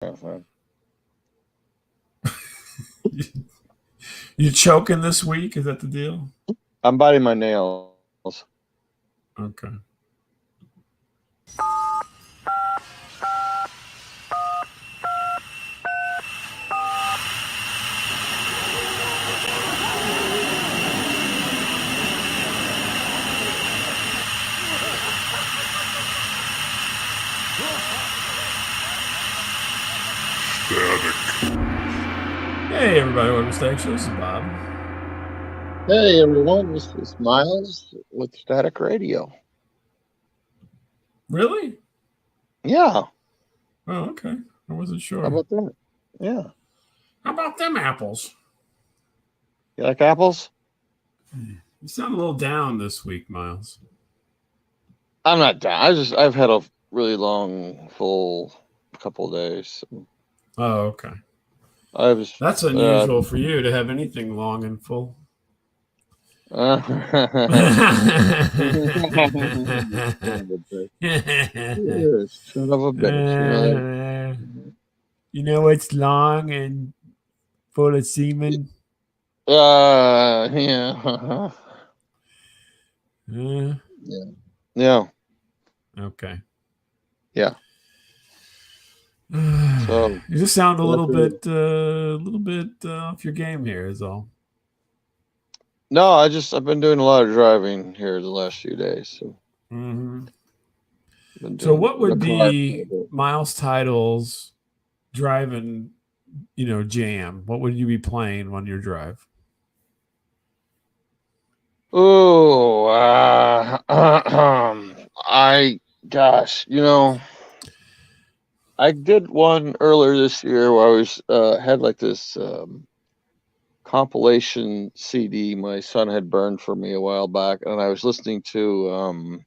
You choking this week? Is that the deal? I'm biting my nails. Okay. Hey, everybody. Welcome to Static Show. This is Bob. Hey, everyone. This is Miles with Static Radio. Really? Yeah. Oh, okay. I wasn't sure. How about that? Yeah. How about them apples? You like apples? You sound a little down this week, Miles. I'm not down. I've had a really long, full couple of days. Oh, okay. That's unusual for you to have anything long and full. Son of a bitch. You know what's long and full of semen? Yeah. Yeah. Okay. Yeah. So you just sound a little bit off your game here, is all. No, I've been doing a lot of driving here the last few days. So, so what would be Miles Title's driving, jam? What would you be playing on your drive? Oh, I did one earlier this year where I was had like this compilation CD my son had burned for me a while back, and I was listening to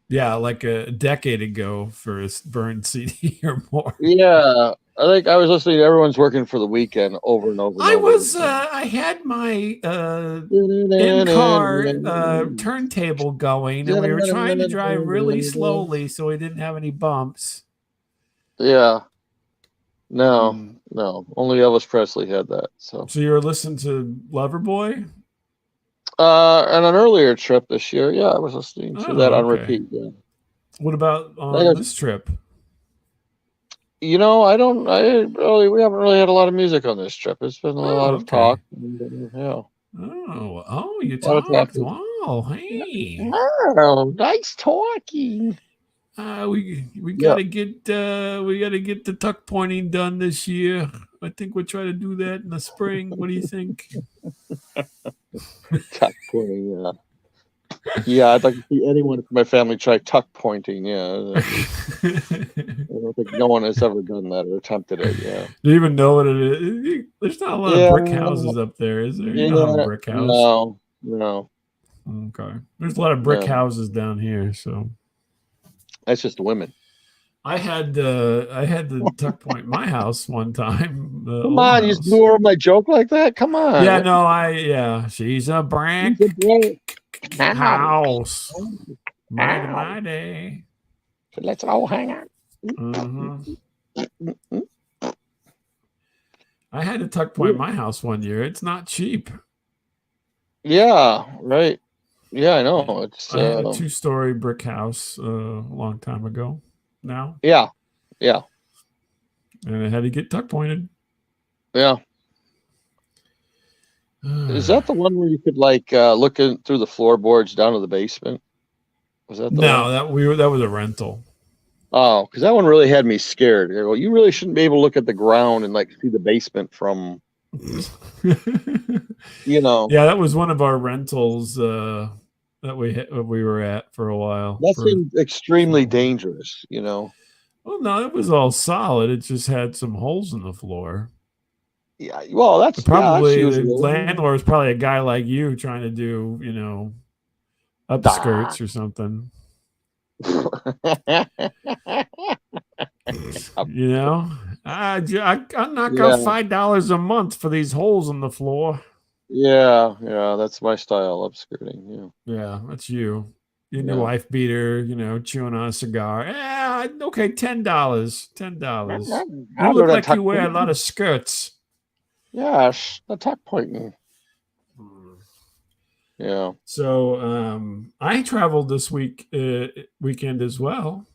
like a decade ago for a burned CD or more. Yeah, I think I was listening to Everyone's Working for the Weekend over and over. I had my in-car turntable going, and we were trying to drive really slowly so we didn't have any bumps. Yeah. No, only Elvis Presley had that. So you were listening to Loverboy? On an earlier trip this year, yeah, I was listening to that on repeat. Yeah. What about on this trip? We haven't really had a lot of music on this trip. It's been a lot of talk. Yeah. You talked. Wow, hey. Oh, nice talking. We gotta get the tuck pointing done this year. I think we'll try to do that in the spring. What do you think? Tuck pointing, yeah. Yeah, I'd like to see anyone from my family try tuck pointing. Yeah, I don't think no one has ever done that or attempted it. Yeah. Do you even know what it is? There's not a lot of brick houses up there, is there? You know how brick house? No. Okay. There's a lot of brick houses down here, so that's just women. I had to tuck point my house one time. Come on, you just blew over my joke like that? Come on. Yeah, no, she's a brick house. My day. So let's all hang out. I had to tuck point my house one year. It's not cheap. Yeah, right. Yeah, I know. I had a 2-story brick house a long time ago now. Yeah. And I had to get tuck pointed. Yeah. Is that the one where you could look in through the floorboards down to the basement? Was that the one? That was a rental. Oh, because that one really had me scared. You really shouldn't be able to look at the ground and see the basement from Yeah, that was one of our rentals that we were at for a while. That seemed extremely dangerous, Well, no, it was all solid. It just had some holes in the floor. Yeah, well, that's probably the landlord was probably a guy like you trying to do, upskirts or something. I knock out $5 a month for these holes in the floor. Yeah, that's my style, upskirting. Yeah, that's you. Your wife beater, chewing on a cigar. Yeah, Okay, $10. $10. You I'll look go to like you tuck wear a pointing. lot of skirts. Yes, the tuck pointing. Yeah. So I traveled this weekend as well.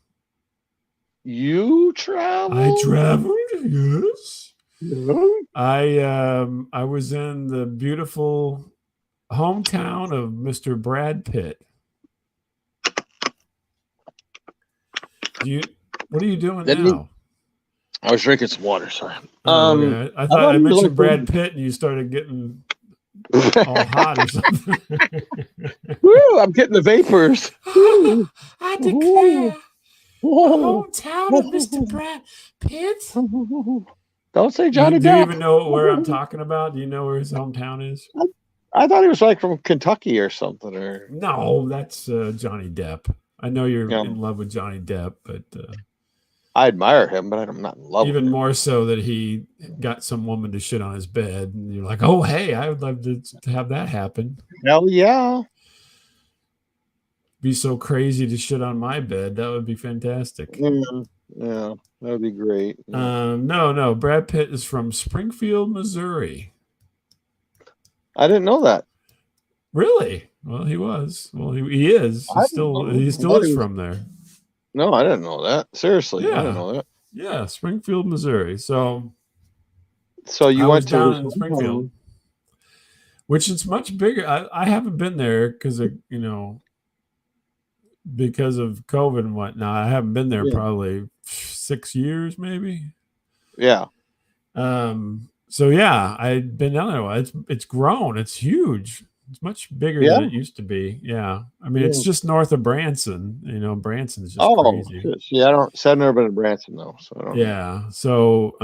You travel? I traveled, yes. Yeah. I was in the beautiful hometown of Mr. Brad Pitt. What are you doing Didn't he- now? I was drinking some water. Sorry. Oh, okay. I thought thought I he was mentioned like- Brad Pitt and you started getting all hot or something. Woo, I'm getting the vapors. Woo. I declare, Whoa. hometown of Mr. Brad Pitt. Don't say Do Johnny you Depp. even know where I'm talking about? Do you know where his hometown is? I thought he was like from Kentucky or something. Or No, that's Johnny Depp. I know you're Yeah. in love with Johnny Depp, but I admire him, but I'm not in love even with him. more so that he got some woman to shit on his bed, and you're like, oh, hey, I would love to have that happen. Hell yeah. Be so crazy to shit on my bed. That would be fantastic. Yeah, that would be great. Yeah. No. Brad Pitt is from Springfield, Missouri. I didn't know that. Really? Well, he was. Well, he is. I He didn't still know. he I still thought is he was- from there. No, I didn't know that. Seriously, I Yeah. didn't know that. Yeah, Springfield, Missouri. So So you I went was to down his in Springfield, which is much bigger. I haven't been there because of because of COVID and whatnot. I haven't been there Yeah. probably 6 years, maybe. Yeah. So yeah, I'd been down there. It's grown. It's huge. It's much bigger Yeah. than it used to be. Yeah. I mean, it's Yeah. just north of Branson. Branson's just Oh, crazy. shit. See, I don't. So I've never been to Branson though, so I don't. Yeah. So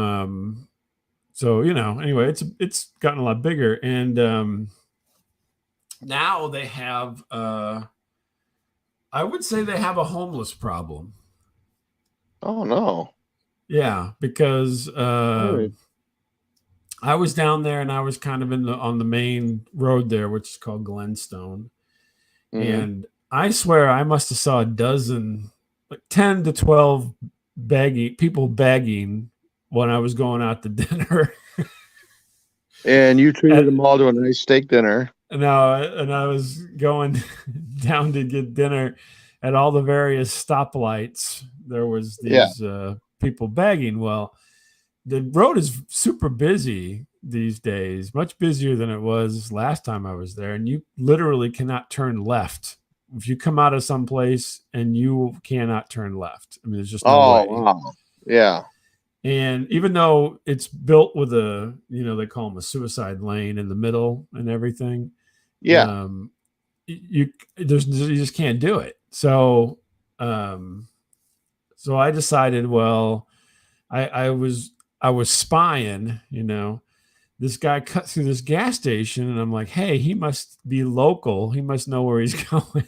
anyway, it's gotten a lot bigger, and now they have I would say they have a homeless problem. Oh no. Yeah, because Right. I was down there and I was kind of on the main road there, which is called Glenstone. Mhm. And I swear I must have saw a dozen, like 10 to 12 people begging when I was going out to dinner. And you treated them all to a nice steak dinner. And I was going down to get dinner at all the various stoplights. There was these people begging. Well, the road is super busy these days, much busier than it was last time I was there. And you literally cannot turn left. If you come out of someplace and you cannot turn left, I mean, there's just no way. Wow. Yeah. And even though it's built with they call them a suicide lane in the middle and everything. Yeah. You just can't do it. So I decided, well, I was spying, this guy cut through this gas station, and I'm like, hey, he must be local. He must know where he's going.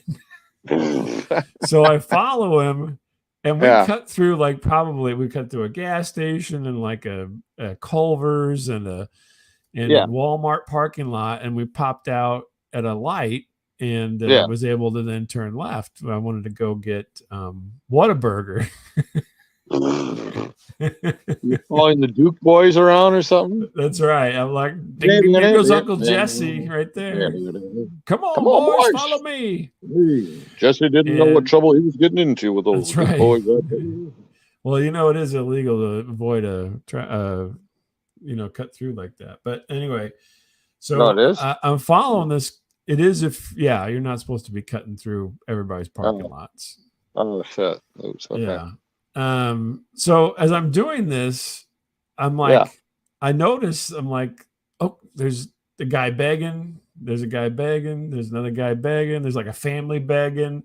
So I follow him, and we cut through we cut through a gas station and like a Culver's and a Walmart parking lot, and we popped out at a light and was able to then turn left. I wanted to go get Whataburger. You following the Duke boys around or something? That's right. I'm like, there goes Uncle Jesse right there. Come on, boys, follow me. Jesse didn't know what trouble he was getting into with those That's right. boys. Well, it is illegal to avoid cut through like that. But anyway, so No, it is? I'm following this. It is you're not supposed to be cutting through everybody's parking lots. Oh shit! Oops, okay. Yeah. So as I'm doing this, I'm like, I notice, I'm like, oh, there's the guy begging. There's a guy begging. There's another guy begging. There's like a family begging,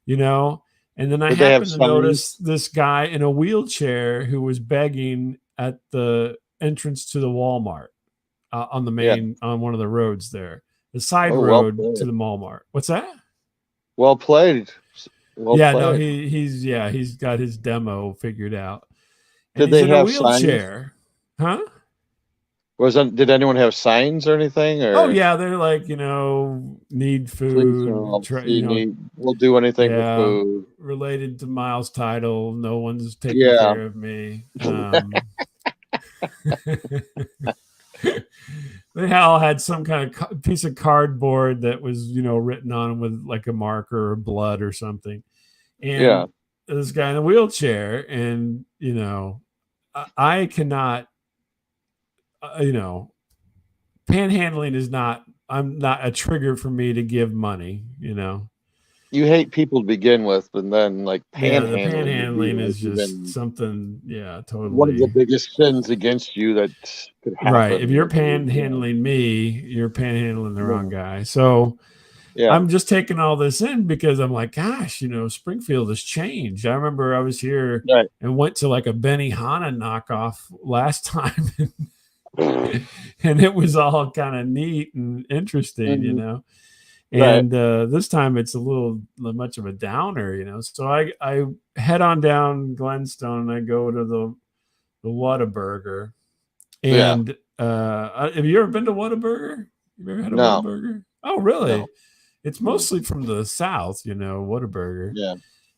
And then I happened to notice this guy in a wheelchair who was begging at the entrance to the Walmart on the main, on one of the roads there, the side road to the Walmart. What's that? Well played. No, he's got his demo figured out. And Did they have a wheelchair? Huh? Did anyone have signs or anything? Or Oh yeah, they're like, need please food, help. you know, We'll do anything for yeah, food. related to Miles' title. No one's taking Yeah. care of me. They all had some kind of piece of cardboard that was, written on with like a marker or blood or something. Yeah. And this guy in a wheelchair, and I cannot, panhandling is not. I'm not a trigger for me to give money. You hate people to begin with, but then like Yeah, the panhandling would be, panhandling like, is just even something. Yeah, one of the totally. biggest sins against you that could Right. happen. If you're Yeah. panhandling me, you're panhandling the wrong Yeah. guy. So Yeah. I'm just taking all this in because I'm like, gosh, Springfield has changed. I remember I was here Right. and went to like a Benihana knockoff last time, and it was all kind of neat and interesting, Mhm. Right. And this time it's a little much of a downer. So I head on down Glenstone and I go to the Whataburger. Yeah. And have you ever been to Whataburger? You ever had a No. Whataburger? Oh, really? No. It's mostly from the South, Whataburger. Yeah.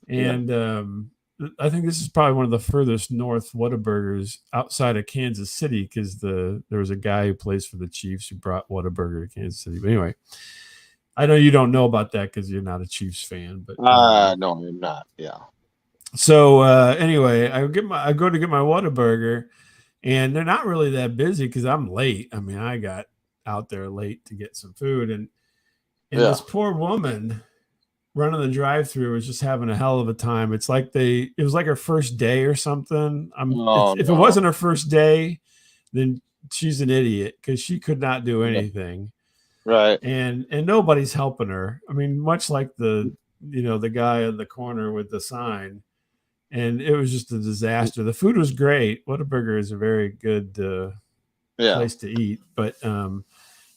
And I think this is probably one of the furthest north Whataburgers outside of Kansas City, because there was a guy who plays for the Chiefs who brought Whataburger to Kansas City. But anyway, I know you don't know about that because you're not a Chiefs fan. But no, I'm not. Yeah. so anyway, I go to get my Whataburger, and they're not really that busy because I'm late. I mean, I got out there late to get some food, and this poor woman running the drive-through was just having a hell of a time. It's like it was like her first day or something. If it wasn't her first day, then she's an idiot because she could not do anything. Right. And nobody's helping her. I mean, much like the guy in the corner with the sign. And it was just a disaster. The food was great. Whataburger is a very good place to eat. But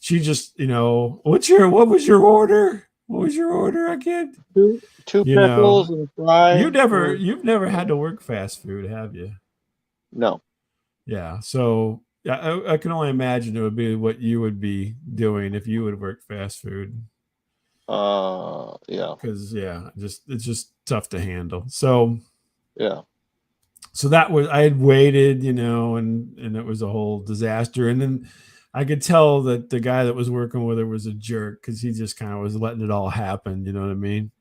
she just, what was your order? What was your order again? Two pickles and fries. You've never had to work fast food, have you? No. Yeah. So I can only imagine it would be what you would be doing if you would work fast food. Yeah. Because it's just tough to handle. So yeah. So I had waited, and it was a whole disaster. And then I could tell that the guy that was working with her was a jerk because he just kind of was letting it all happen. You know what I mean?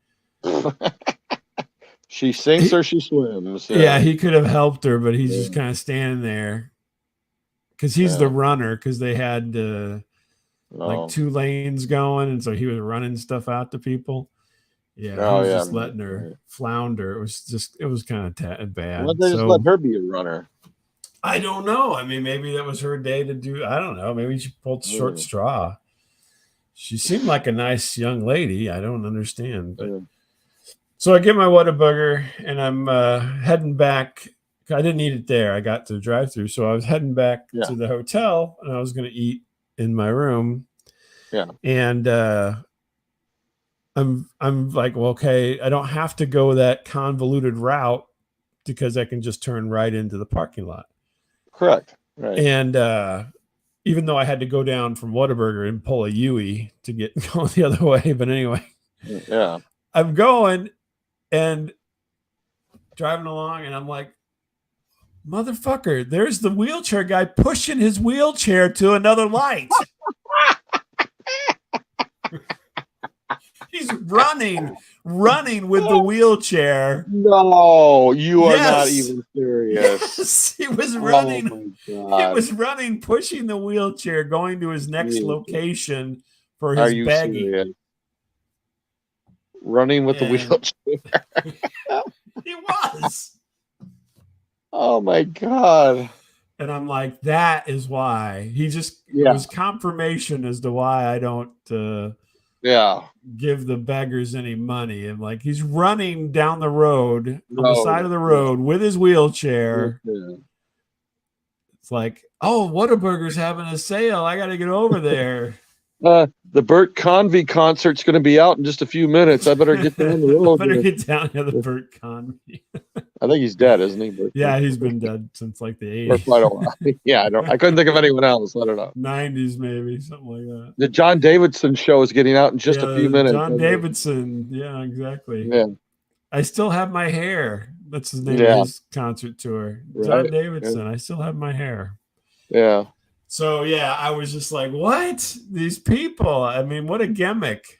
She sinks or she swims. Yeah, he could have helped her, but he's just kind of standing there because he's the runner, because they had like 2 lanes going. And so he was running stuff out to people. Yeah, he was just letting her flounder. It was kind of bad. Why don't they just let her be a runner? I don't know. I mean, maybe that was her day to do. I don't know. Maybe she pulled short straw. She seemed like a nice young lady. I don't understand. But so I get my Whataburger and I'm heading back. I didn't eat it there. I got to the drive-thru, so I was heading back to the hotel, and I was going to eat in my room. Yeah, and I'm like, well, okay, I don't have to go that convoluted route because I can just turn right into the parking lot. Correct. Right. And even though I had to go down from Whataburger and pull a Yui to get going the other way, but anyway, I'm going and driving along, and I'm like, motherfucker, there's the wheelchair guy pushing his wheelchair to another light. He's running with the wheelchair. No, you are not even serious. Yes, he was running. He was running, pushing the wheelchair, going to his next location for his begging. Serious? Running with the wheelchair. He was. Oh my God. And I'm like, that is why. He just it was confirmation as to why I don't give the beggars any money. And like, he's running down the road on the side of the road with his wheelchair. It's like, oh, Whataburger's having a sale. I got to get over there. The Bert Convy concert's going to be out in just a few minutes. I better get down the road. Better get down to the Bert Convy. I think he's dead, isn't he? Yeah, he's been dead since like the For 80s. quite a while. Yeah, I couldn't think of anyone else. I don't know. 90s, maybe, something like that. The John Davidson show is getting out in just a few minutes. John Davidson. Yeah, exactly. Yeah. I Still Have My Hair. That's his name of Yeah. his concert tour. Right. John Davidson. I Still Have My Hair. Yeah. So yeah, I was just like, what? These people. I mean, what a gimmick.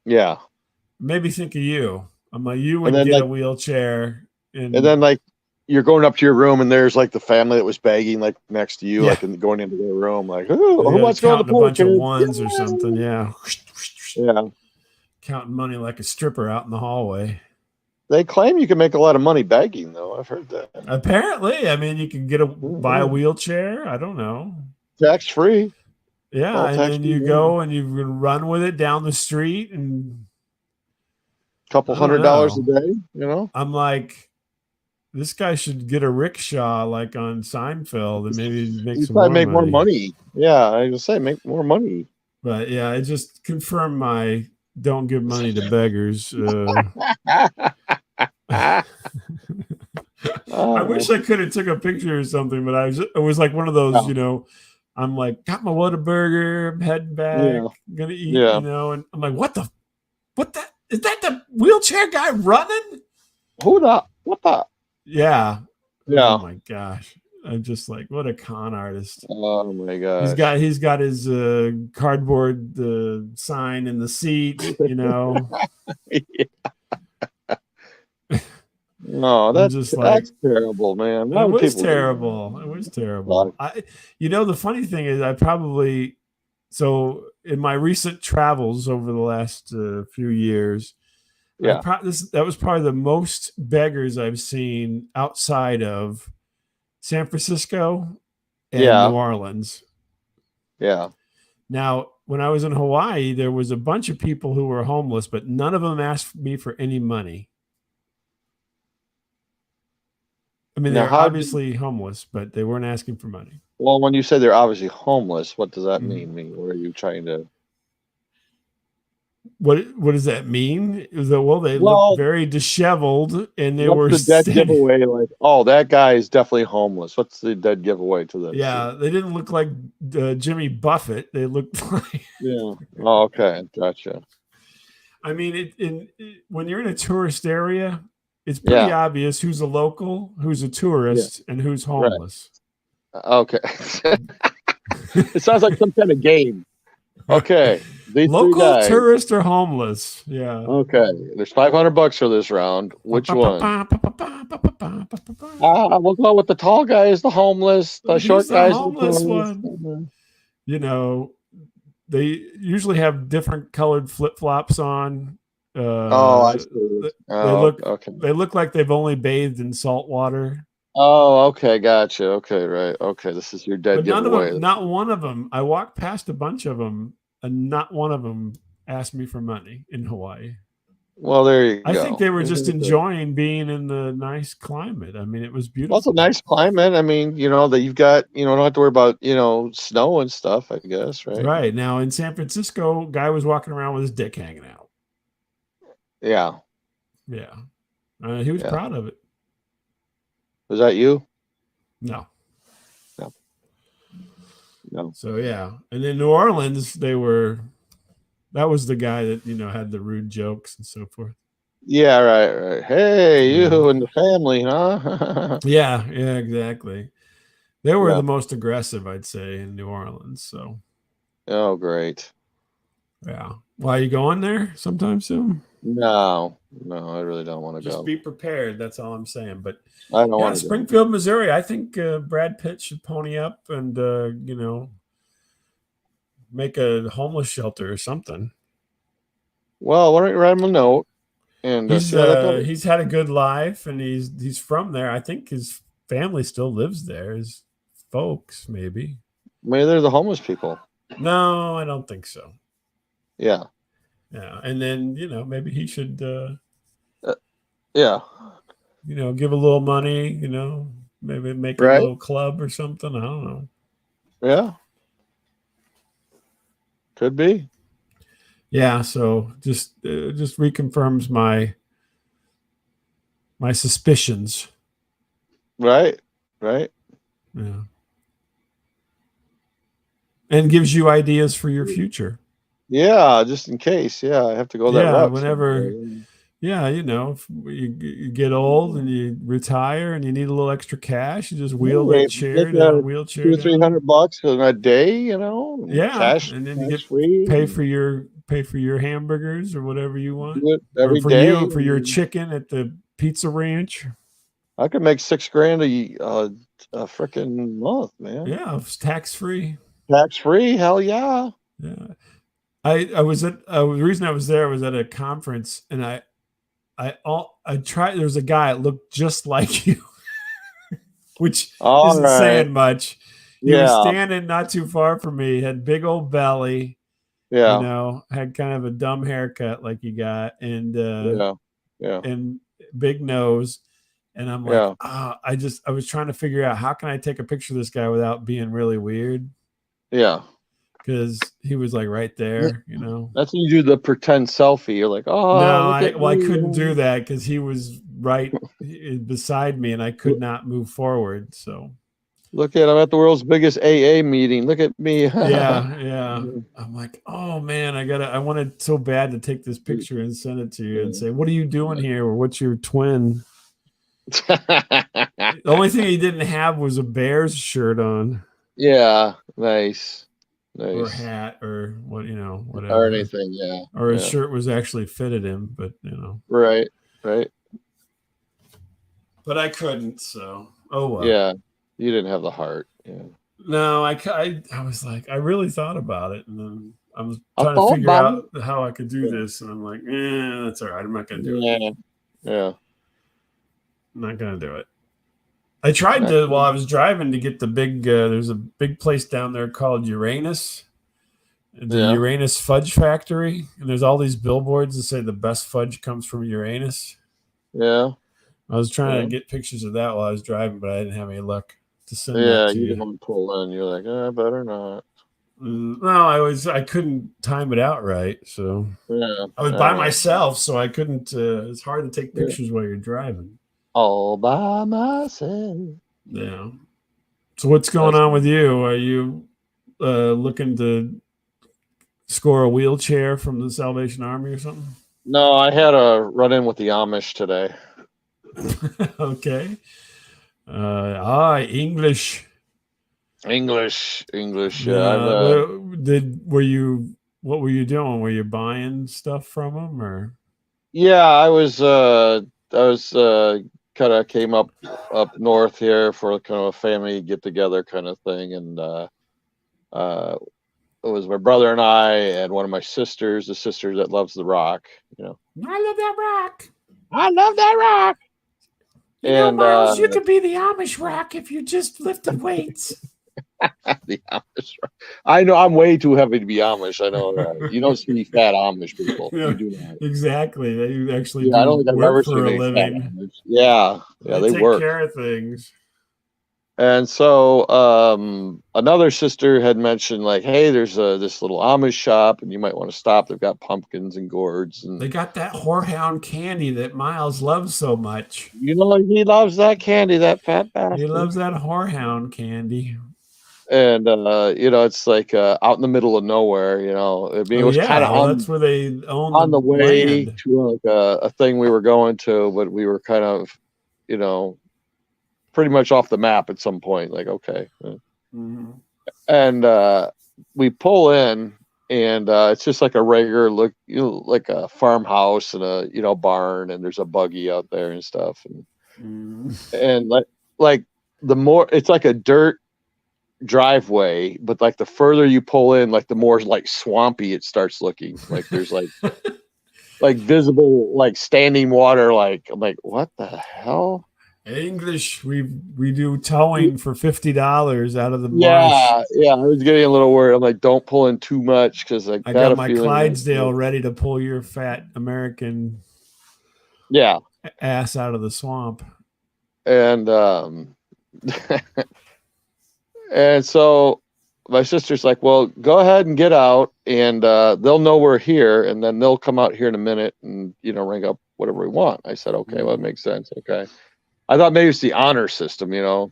Yeah. Maybe think of you. I'm like, you would And then, get like- a wheelchair. And then like you're going up to your room and there's like the family that was begging like next to you, Yeah. like and going into their room, like, oh, who yeah, wants to go to the counting a pool? bunch of kids? ones or something. Yeah. Yeah. Counting money like a stripper out in the hallway. They claim you can make a lot of money begging, though. I've heard that. Apparently, I mean, you can buy a wheelchair. I don't know. Tax free. Yeah, All and tax then you free, go and you can run with it down the street, and Couple I don't $100 a know. day, you know? I'm like, this guy should get a rickshaw like on Seinfeld and maybe make You some probably more make money. more money. Yeah, I was say make more money. But yeah, it just confirmed my don't give money to beggars. I wish I could have took a picture or something, but it was like one of those, Oh. you know, I'm like, got my Whataburger, I'm heading back, Yeah. gonna eat, Yeah. you know, and I'm like, what that is that the wheelchair guy running? What the? Yeah. Yeah. Oh my gosh. I'm just like, what a con artist. Oh my god. He's got his cardboard sign in the seat, you know. No, I'm that's just like, that's terrible, man. Why it would was people do terrible. It was terrible. The funny thing is, so in my recent travels over the last few years, Yeah. that was probably the most beggars I've seen outside of San Francisco and Yeah. New Orleans. Yeah. Now, when I was in Hawaii, there was a bunch of people who were homeless, but none of them asked me for any money. I mean, Now, they're how did- obviously homeless, but they weren't asking for money. Well, when you say they're obviously homeless, what does that Mhm. mean? What are you trying to? What does that mean? They Well, look very disheveled, and they were What's the dead standing- giveaway? Like, oh, that guy is definitely homeless. What's the dead giveaway to this? Yeah, they didn't look like Jimmy Buffett. They looked like. Yeah. Oh, okay. Gotcha. I mean, when you're in a tourist area, it's pretty obvious who's a local, who's a tourist, and who's homeless. Okay. It sounds like some kind of game. Okay. These Local, three guys. tourist, or homeless. Yeah. Okay. There's $500 for this round. Which one? We'll go with the tall guy is the homeless. The He's short the guy is homeless the one. You know, they usually have different colored flip flops on. Oh, I see. Okay. They look like they've only bathed in salt water. Oh, okay, gotcha. Okay, right. Okay, this is your dead But none of giveaway. them, not one of them. I walked past a bunch of them, and not one of them asked me for money in Hawaii. Well, there you go. I think they were just enjoying being in the nice climate. I mean, it was beautiful. Well, it's a nice climate. I mean, that you've got, don't have to worry about, snow and stuff, I guess, right? Right. Now in San Francisco, guy was walking around with his dick hanging out. Yeah. Yeah. He was proud of it. Was that you? No. No. So yeah. And in New Orleans, that was the guy that, had the rude jokes and so forth. Yeah, right. Hey, you and the family, huh? Yeah, exactly. They were Yeah. the most aggressive, I'd say, in New Orleans. So Oh, great. yeah. Why are you going there sometime soon? No, I really don't want to Just go. be prepared. That's all I'm saying. But I don't yeah, want to go. Springfield, Missouri. I think Brad Pitt should pony up and make a homeless shelter or something. Well, why don't you write him a note? And He's see how that goes. he's had a good life, and he's from there. I think his family still lives there. His folks, maybe. Maybe they're the homeless people. No, I don't think so. Yeah. Yeah, and then maybe he should Yeah. give a little money. Maybe make a Right. little club or something. I don't know. Yeah. Could be. Yeah, so just reconfirms my my suspicions. Right. Right. Yeah. And gives you ideas for your future. Yeah, just in case. Yeah, I have to go that Yeah, route whenever. someday. Yeah, if you get old and you retire and you need a little extra cash, you just wheel that chair down, wheelchair Two or three down. hundred bucks in a day, Yeah, cash, and then you get free. pay for your hamburgers or whatever you want, Do it or every for day. you for your chicken at the pizza ranch. I could make $6,000 a freaking month, man. Yeah, it's tax free. Tax free, hell yeah. Yeah, I was at the reason I was there was at a conference, and I tried. There was a guy that looked just like you, which isn't saying much. He was standing not too far from me, had big old belly, had kind of a dumb haircut like you got, and and big nose. And I'm like, I was trying to figure out how can I take a picture of this guy without being really weird. Yeah. Because he was like right there, That's when you do the pretend selfie. You're like, oh, no, I couldn't do that because he was right beside me and I could not move forward. So look at, I'm at the world's biggest AA meeting. Look at me. yeah. I'm like, oh man, I wanted so bad to take this picture and send it to you and say, what are you doing here? Or what's your twin? The only thing he didn't have was a Bears shirt on. Yeah, nice. Or hat or whatever. Or anything, yeah. Or his shirt was actually fitted him, but Right. But I couldn't, so well. Yeah, you didn't have the heart. Yeah. No, I was like, I really thought about it, and then I was trying to figure out how I could do this, and I'm like, that's all right. I'm not gonna do it. Yeah. I'm not gonna do it. I tried to while I was driving to get the big. There's a big place down there called Uranus, the Uranus Fudge Factory, and there's all these billboards that say the best fudge comes from Uranus. Yeah, I was trying to get pictures of that while I was driving, but I didn't have any luck to send. Yeah, you didn't want to pull in. You're like, I better not. No, I couldn't time it out right, so I was by myself, so I couldn't. It's hard to take pictures while you're driving. All by myself. Yeah. So what's going on with you? Are you looking to score a wheelchair from the Salvation Army or something? No, I had a run in with the Amish today. Okay. English. Yeah. What were you doing? Were you buying stuff from them or? Yeah, I was kind of came up north here for kind of a family get together kind of thing, and it was my brother and I and one of my sisters, the sister that loves the rock. I love that rock. I love that rock. And Miles, you could be the Amish rock if you just lifted weights. The Amish rock. I know I'm way too heavy to be Amish. I know that. You don't see fat Amish people. You do not. Exactly. They actually I don't think I've ever seen a living. Yeah, they take work. Care of things. And so another sister had mentioned, like, hey, there's this little Amish shop, and you might want to stop. They've got pumpkins and gourds. And they got that whorehound candy that Miles loves so much. He loves that candy, that fat bastard. He loves that whorehound candy. And, it's like out in the middle of nowhere, I mean, it was kind of that's where they own on the way land. to like a thing we were going to, but we were kind of, pretty much off the map at some point. Like, okay. Mm-hmm. And we pull in, and it's just like a regular look, like a farmhouse and a, barn, and there's a buggy out there and stuff. And like the more, it's like a dirt driveway, but like the further you pull in, like the more like swampy it starts looking. Like there's like like visible like standing water. Like I'm like, what the hell? English, we do towing for $50 out of the marsh. Yeah. I was getting a little worried. I'm like, don't pull in too much because I got my Clydesdale ready to pull your fat American ass out of the swamp. And and so my sister's like, well, go ahead and get out, and they'll know we're here, and then they'll come out here in a minute and ring up whatever we want. I said, okay, well, it makes sense. Okay. I thought maybe it's the honor system, Yeah.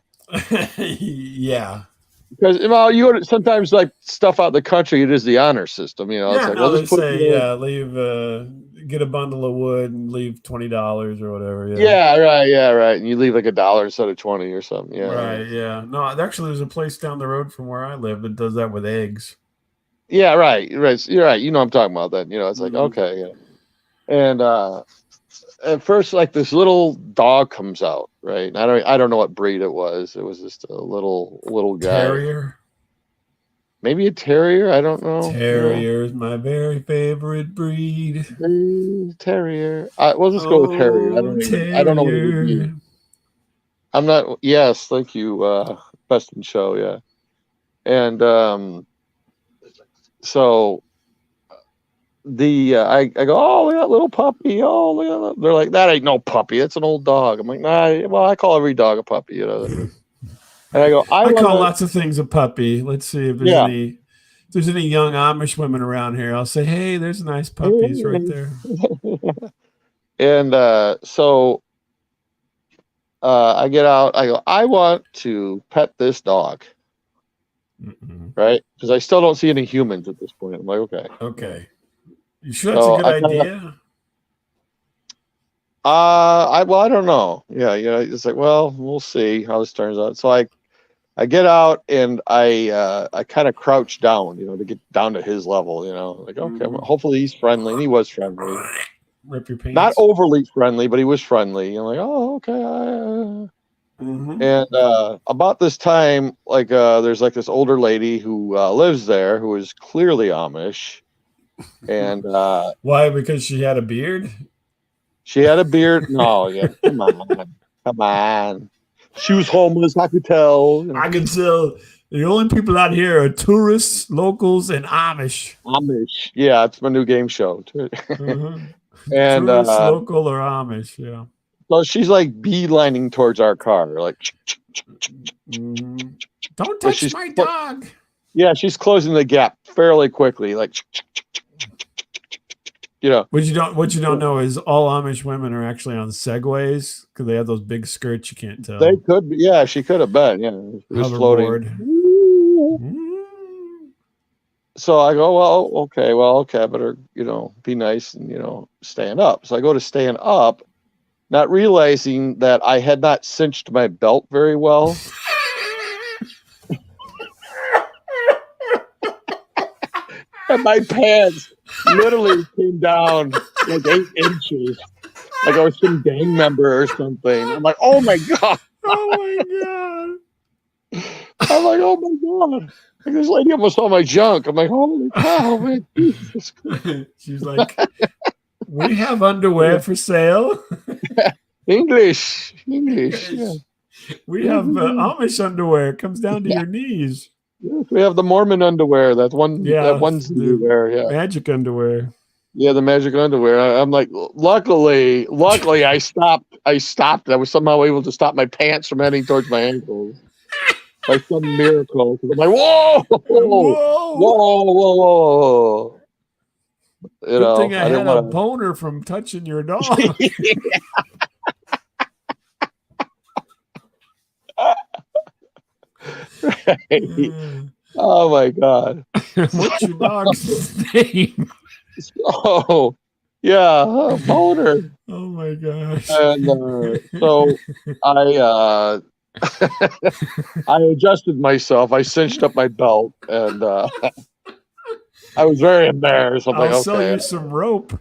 because well, you go to sometimes like stuff out in the country, it is the honor system. It's Yeah, like, no, well, they just put. say, yeah, leave, get a bundle of wood and leave $20 or whatever. Yeah. Yeah, right. And you leave like $1 instead of 20 or something. Yeah. Right. Yeah. No, actually, there's a place down the road from where I live that does that with eggs. Yeah, right. You're right. You know what I'm talking about then. It's like, Mhm. okay, yeah. And at first, like this little dog comes out, right? And I don't know what breed it was. It was just a little guy. Terrier. Maybe a terrier. I don't know. Terrier is my very favorite breed. Terrier. We'll just go with terrier. I don't know what it would be. Terrier. I'm not. Yes, thank you, Best in Show. Yeah, and so I go, oh, look at that little puppy. Oh, look at that. They're like, that ain't no puppy. It's an old dog. I'm like, nah. Well, I call every dog a puppy. And I go, I call lots of things a puppy. Let's see if there's any young Amish women around here. I'll say, hey, there's nice puppies right there. And so I get out. I go, I want to pet this dog. Mm-mm. Right? Because I still don't see any humans at this point. I'm like, okay. Okay. You sure that's a good idea? I don't know. Yeah, it's like, well, we'll see how this turns out. So I get out and I kind of crouch down, to get down to his level, like, okay, well, hopefully he's friendly. And he was friendly. Rip your pants. Not overly friendly, but he was friendly. I'm like, oh, okay. And about this time, like, there's like this older lady who lives there who is clearly Amish. And why? Because she had a beard? She had a beard. No, yeah, come on. She was homeless. I could tell. I can tell. The only people out here are tourists, locals, and Amish. Yeah, it's my new game show. And tourist, local, or Amish. Yeah. So she's like beelining towards our car, like. Don't touch my dog. Yeah, she's closing the gap fairly quickly, like. What you don't know is all Amish women are actually on Segways because they have those big skirts. You can't tell. They could be. Yeah, she could have been. Yeah, just floating. So I go, well, okay, I better, be nice and, stand up. So I go to stand up, not realizing that I had not cinched my belt very well. And my pants literally came down like 8 inches. Like I was some gang member or something. I'm like, oh my God. Oh my God. I'm like, oh my God. Like, this lady almost saw my junk. I'm like, holy cow, man. Jesus Christ. She's like, we have underwear for sale. English. Yeah. We have Amish underwear. It comes down to your knees. Yes, we have the Mormon underwear. That one's underwear. Yeah. Magic underwear. Yeah, the magic underwear. I'm like, luckily, I stopped. I was somehow able to stop my pants from heading towards my ankles. By some miracle. I'm like, whoa. Good thing I had a boner from touching your dog. Right. Oh my God. What's your dog's name? Oh, yeah, boner. Oh my gosh. And so I I adjusted myself. I cinched up my belt, and I was very embarrassed. I'm like, I'll okay, sell you some rope.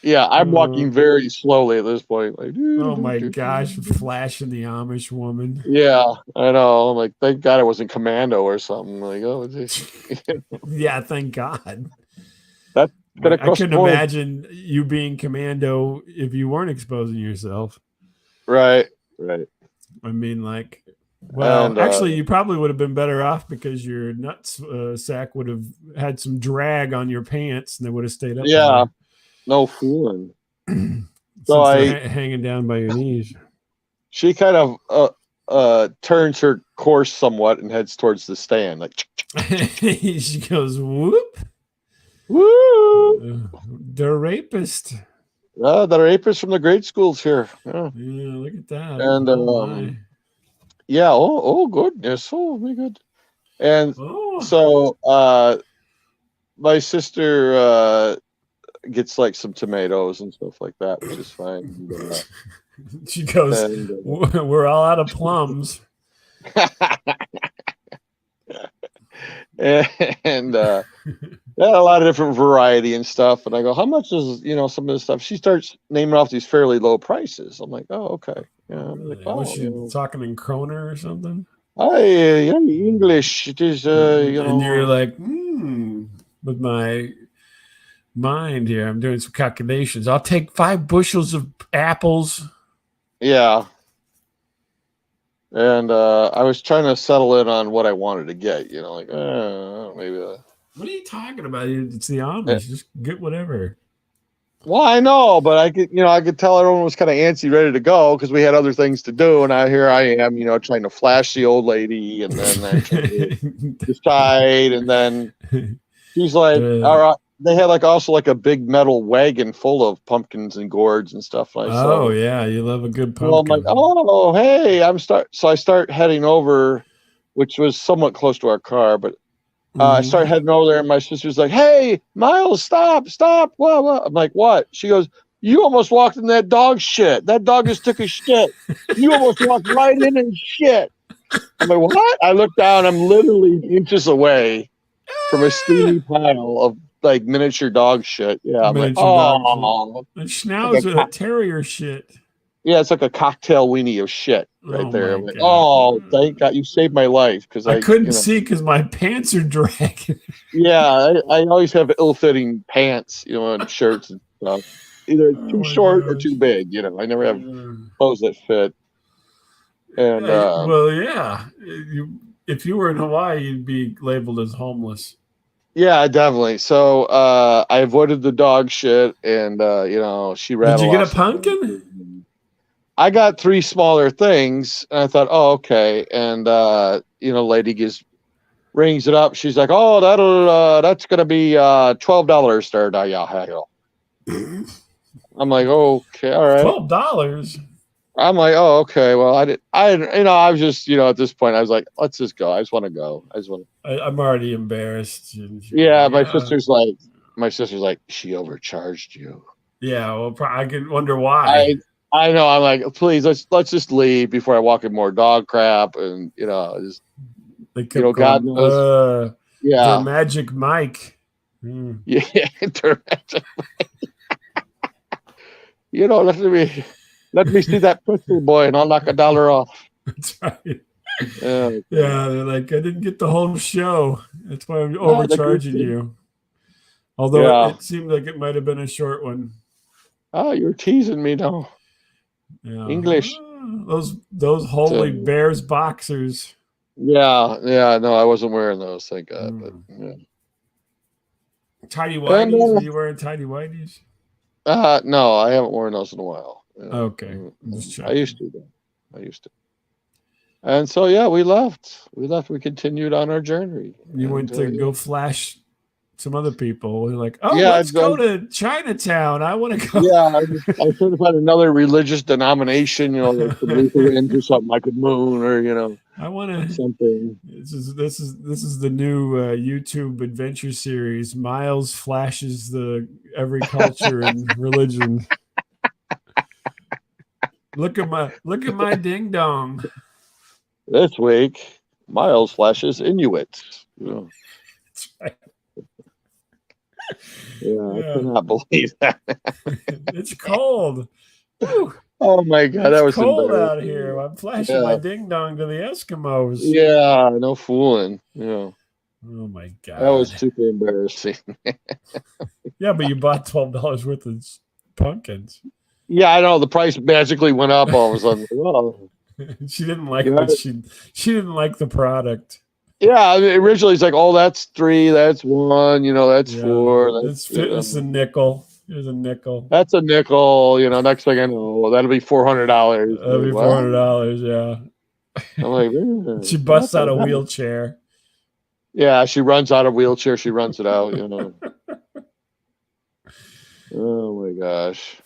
Yeah, I'm walking very slowly at this point. Like, oh my gosh, flashing the Amish woman. Yeah, I know. I'm like, thank God it wasn't Commando or something. Like, oh, yeah, thank God. That's gonna I couldn't imagine you being Commando if you weren't exposing yourself. Right. I mean, like, well, actually, you probably would have been better off because your nuts sack would have had some drag on your pants and they would have stayed up. Yeah. No fooling. So hanging down by your knees. She kind of turns her course somewhat and heads towards the stand. Like she goes, whoop. Woo! The rapist. That are apists from the grade schools here. Yeah. Yeah, look at that. And Oh my. yeah, oh goodness. Oh my good. And Oh, so my sister gets like some tomatoes and stuff like that, which is fine. she goes, And, we're all out of plums. and yeah, a lot of different variety and stuff. And I go, how much is some of this stuff? She starts naming off these fairly low prices. I'm like, oh, okay. Yeah. I'm like, Was oh, she talking in kroner or something? yeah, English. It is, And you're like, with my mind here, I'm doing some calculations. I'll take 5 bushels of apples. Yeah. And I was trying to settle in on what I wanted to get, like maybe. What are you talking about? It's the Amish. Just get whatever. Well, I know, but I could tell everyone was kind of antsy, ready to go because we had other things to do, and here I am, trying to flash the old lady, and then I'm trying to decide, and then she's like, all right. They had also like a big metal wagon full of pumpkins and gourds and stuff. Yeah, you love a good pumpkin. Well, I'm like, oh, hey, so I start heading over, which was somewhat close to our car, but I start heading over there, and my sister's like, hey, Miles, stop. What? I'm like, what? She goes, you almost walked in that dog shit. That dog just took a shit. You almost walked right in and shit. I'm like, what? I look down, I'm literally inches away from a steamy pile of like miniature dog shit. Yeah, I'm like, oh, a schnauzer, terrier shit. Yeah, it's like a cocktail weenie of shit right there. I'm like, thank God you saved my life because I couldn't see because my pants are dragging. Yeah, I always have ill-fitting pants, and shirts and stuff. Either too short or too big. I never have clothes that fit. And well, yeah, if you were in Hawaii, you'd be labeled as homeless. Yeah, definitely. So I avoided the dog shit, and she rattled. Did you get a pumpkin? I got 3 smaller things, and I thought, oh, okay. And lady rings it up. She's like, oh, that's gonna be $12 there. Yeah. I'm like, okay, all right. $12. I'm like, oh, okay. Well, I was just, at this point, I was like, let's just go. I just want to go. I'm already embarrassed. Yeah, my sister's like, she overcharged you. Yeah, well, I can wonder why. I know. I'm like, please, let's just leave before I walk in more dog crap, and just God knows. Yeah, the Magic Mike. Yeah, their Magic Mike. Let me see that pistol, boy, and I'll knock $1 off. That's right. Yeah, they're like, I didn't get the whole show. That's why I'm overcharging you. Although it seemed like it might have been a short one. Oh, you're teasing me now. Yeah. English. Those holy Bears boxers. Yeah. No, I wasn't wearing those. Thank God. But yeah. Tidy whities? Were you wearing tidy whities? No, I haven't worn those in a while. Yeah. Okay. I used to. And so yeah, we left. We continued on our journey. You went to go flash some other people. We're like, let's go to Chinatown. I want to go. Yeah, I should have had another religious denomination, like the Lutherans or something like the moon, or I want to something. This is the new YouTube adventure series. Miles flashes every culture and religion. Look at my ding dong. This week, Miles flashes Inuits. Yeah. That's right. I cannot believe that. It's cold. Whew. Oh my God, that was cold out here. I'm flashing my ding dong to the Eskimos. Yeah, no fooling. Yeah. Oh my God, that was super embarrassing. Yeah, but you bought $12 worth of pumpkins. Yeah, I know. The price magically went up all of a sudden. Oh. She didn't like what she didn't like the product. Yeah, I mean, originally it's like, oh, that's 3, that's 1, that's 4. It's a nickel. Here's a nickel. That's a nickel. Next thing I know, that'll be $400. That'll be $400. Yeah. I'm like, she busts out a wheelchair. Yeah, she runs out of wheelchair. She runs it out. Oh my gosh.